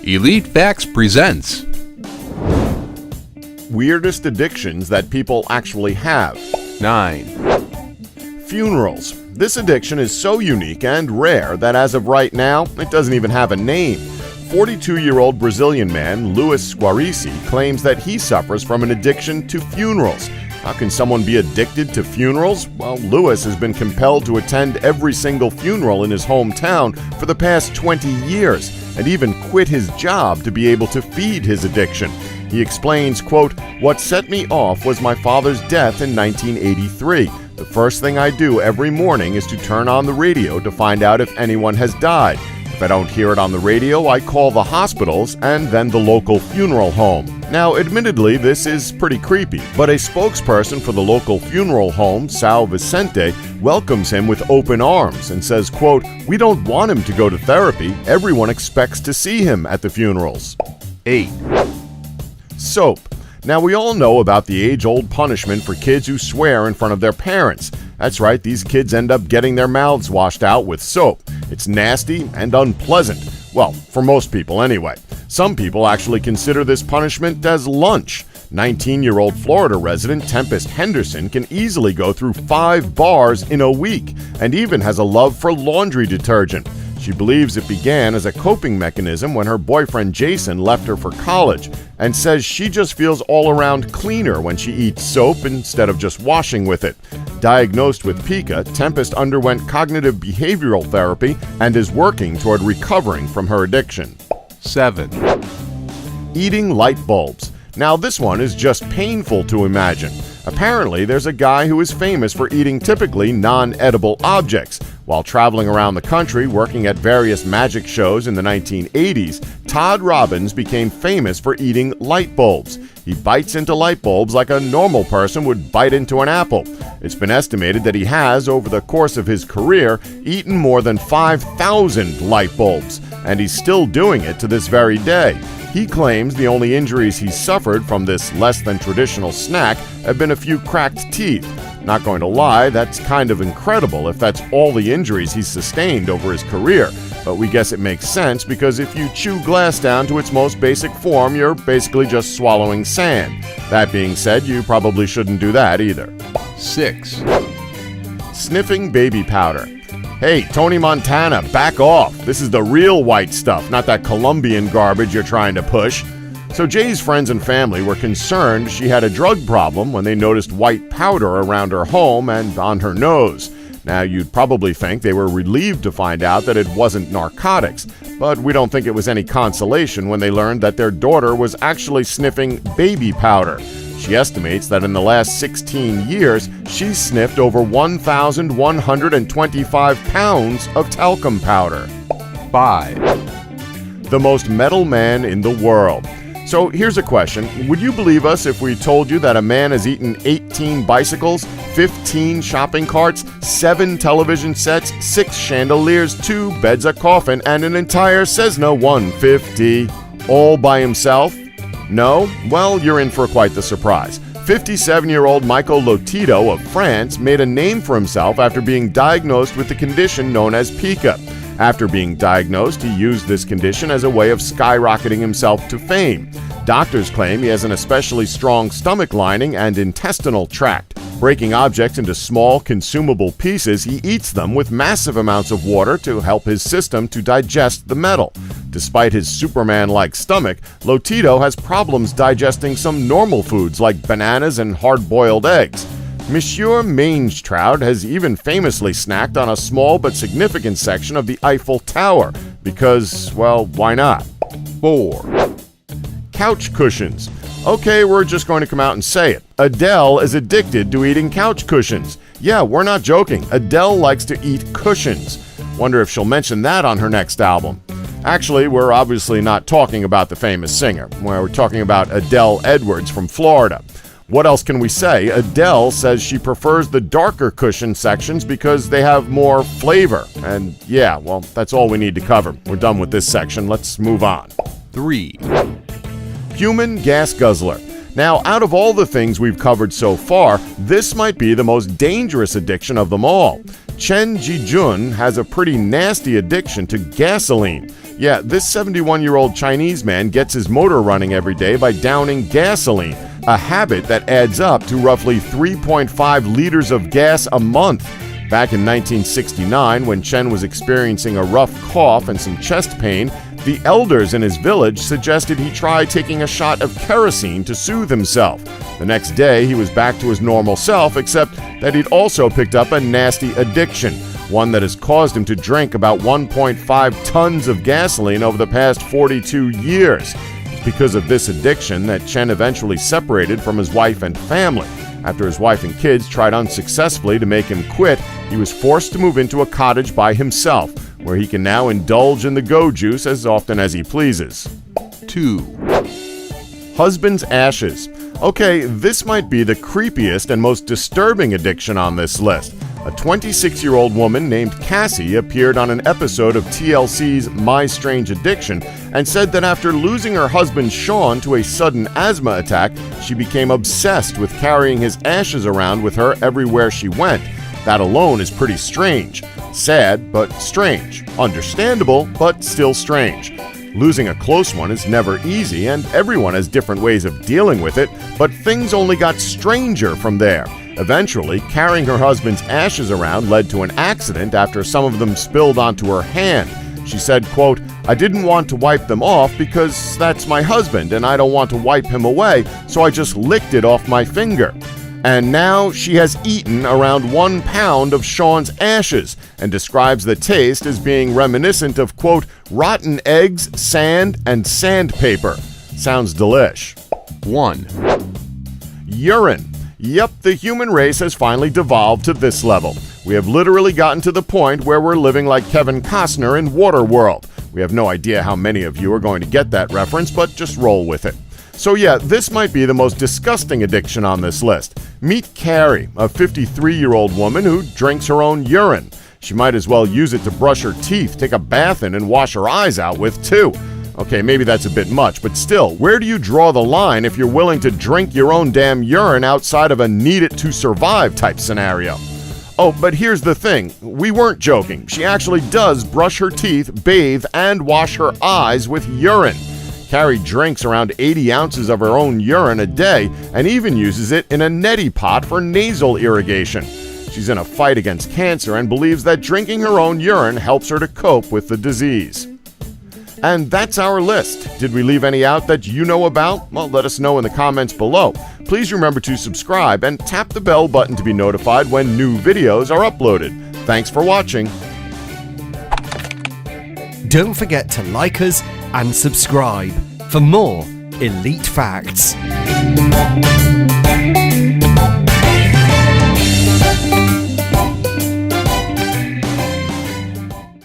Elite Facts presents Weirdest addictions that people actually have. 9. Funerals. This addiction is so unique and rare that as of right now, it doesn't even have a name. 42-year-old Brazilian man Luis Squarici claims that he suffers from an addiction to funerals. How can someone be addicted to funerals? Well, Luis has been compelled to attend every single funeral in his hometown for the past 20 years and even quit his job to be able to feed his addiction. He explains, quote, "What set me off was my father's death in 1983. The first thing I do every morning is to turn on the radio to find out if anyone has died. If I don't hear it on the radio, I call the hospitals and then the local funeral home." Now, admittedly, this is pretty creepy, but a spokesperson for the local funeral home, São Vicente, welcomes him with open arms and says, quote, "We don't want him to go to therapy. Everyone expects to see him at the funerals." 8. Soap. Now, we all know about the age-old punishment for kids who swear in front of their parents. That's right, these kids end up getting their mouths washed out with soap. It's nasty and unpleasant. Well, for most people anyway. Some people actually consider this punishment as lunch. 19-year-old Florida resident Tempest Henderson can easily go through 5 bars in a week and even has a love for laundry detergent. She believes it began as a coping mechanism when her boyfriend Jason left her for college and says she just feels all around cleaner when she eats soap instead of just washing with it. Diagnosed with pica, Tempest underwent cognitive behavioral therapy and is working toward recovering from her addiction. 7. Eating light bulbs. Now this one is just painful to imagine. Apparently, there's a guy who is famous for eating typically non-edible objects. While traveling around the country working at various magic shows in the 1980s, Todd Robbins became famous for eating light bulbs. He bites into light bulbs like a normal person would bite into an apple. It's been estimated that he has, over the course of his career, eaten more than 5,000 light bulbs, and he's still doing it to this very day. He claims the only injuries he's suffered from this less-than-traditional snack have been a few cracked teeth. Not going to lie, that's kind of incredible if that's all the injuries he's sustained over his career. But we guess it makes sense because if you chew glass down to its most basic form, you're basically just swallowing sand. That being said, you probably shouldn't do that either. 6. Sniffing baby powder. Hey, Tony Montana, back off. This is the real white stuff, not that Colombian garbage you're trying to push. So Jay's friends and family were concerned she had a drug problem when they noticed white powder around her home and on her nose. Now, you'd probably think they were relieved to find out that it wasn't narcotics, but we don't think it was any consolation when they learned that their daughter was actually sniffing baby powder. She estimates that in the last 16 years, she's sniffed over 1,125 pounds of talcum powder. 5. The most metal man in the world. So here's a question. Would you believe us if we told you that a man has eaten 18 bicycles, 15 shopping carts, 7 television sets, 6 chandeliers, 2 beds, a coffin, and an entire Cessna 150 all by himself? No? Well, you're in for quite the surprise. 57-year-old Michael Lotito of France made a name for himself after being diagnosed with the condition known as pica. After being diagnosed, he used this condition as a way of skyrocketing himself to fame. Doctors claim he has an especially strong stomach lining and intestinal tract. Breaking objects into small, consumable pieces, he eats them with massive amounts of water to help his system to digest the metal. Despite his Superman-like stomach, Lotito has problems digesting some normal foods like bananas and hard-boiled eggs. Monsieur Mange-Trout has even famously snacked on a small but significant section of the Eiffel Tower because, well, why not? 4. Couch cushions. Okay, we're just going to come out and say it. Adele is addicted to eating couch cushions. Yeah, we're not joking. Adele likes to eat cushions. Wonder if she'll mention that on her next album. Actually, we're obviously not talking about the famous singer. We're talking about Adele Edwards from Florida. What else can we say? Adele says she prefers the darker cushion sections because they have more flavor. And yeah, well, that's all we need to cover. We're done with this section. Let's move on. 3. Human gas guzzler. Now, out of all the things we've covered so far, this might be the most dangerous addiction of them all. Chen Ji-jun has a pretty nasty addiction to gasoline. Yeah, this 71-year-old Chinese man gets his motor running every day by downing gasoline, a habit that adds up to roughly 3.5 liters of gas a month. Back in 1969, when Chen was experiencing a rough cough and some chest pain, the elders in his village suggested he try taking a shot of kerosene to soothe himself. The next day, he was back to his normal self, except that he'd also picked up a nasty addiction, one that has caused him to drink about 1.5 tons of gasoline over the past 42 years. It's because of this addiction that Chen eventually separated from his wife and family. After his wife and kids tried unsuccessfully to make him quit, he was forced to move into a cottage by himself, where he can now indulge in the go juice as often as he pleases. 2, Husband's ashes. Okay, this might be the creepiest and most disturbing addiction on this list. A 26-year-old woman named Cassie appeared on an episode of TLC's My Strange Addiction and said that after losing her husband Sean to a sudden asthma attack, she became obsessed with carrying his ashes around with her everywhere she went. That alone is pretty strange. Sad, but strange. Understandable, but still strange. Losing a close one is never easy, and everyone has different ways of dealing with it, but things only got stranger from there. Eventually, carrying her husband's ashes around led to an accident after some of them spilled onto her hand. She said, quote, "I didn't want to wipe them off because that's my husband and I don't want to wipe him away, so I just licked it off my finger." And now she has eaten around 1 pound of Sean's ashes and describes the taste as being reminiscent of, quote, "rotten eggs, sand, and sandpaper." Sounds delish. 1, Urine. Yep, the human race has finally devolved to this level. We have literally gotten to the point where we're living like Kevin Costner in Waterworld. We have no idea how many of you are going to get that reference, but just roll with it. So yeah, this might be the most disgusting addiction on this list. Meet Carrie, a 53-year-old woman who drinks her own urine. She might as well use it to brush her teeth, take a bath in, and wash her eyes out with, too. Okay, maybe that's a bit much, but still, where do you draw the line if you're willing to drink your own damn urine outside of a need it to survive type scenario? Oh, but here's the thing. We weren't joking. She actually does brush her teeth, bathe, and wash her eyes with urine. Carrie drinks around 80 ounces of her own urine a day and even uses it in a neti pot for nasal irrigation. She's in a fight against cancer and believes that drinking her own urine helps her to cope with the disease. And that's our list. Did we leave any out that you know about? Well, let us know in the comments below. Please remember to subscribe and tap the bell button to be notified when new videos are uploaded. Thanks for watching. Don't forget to like us and subscribe for more Elite Facts.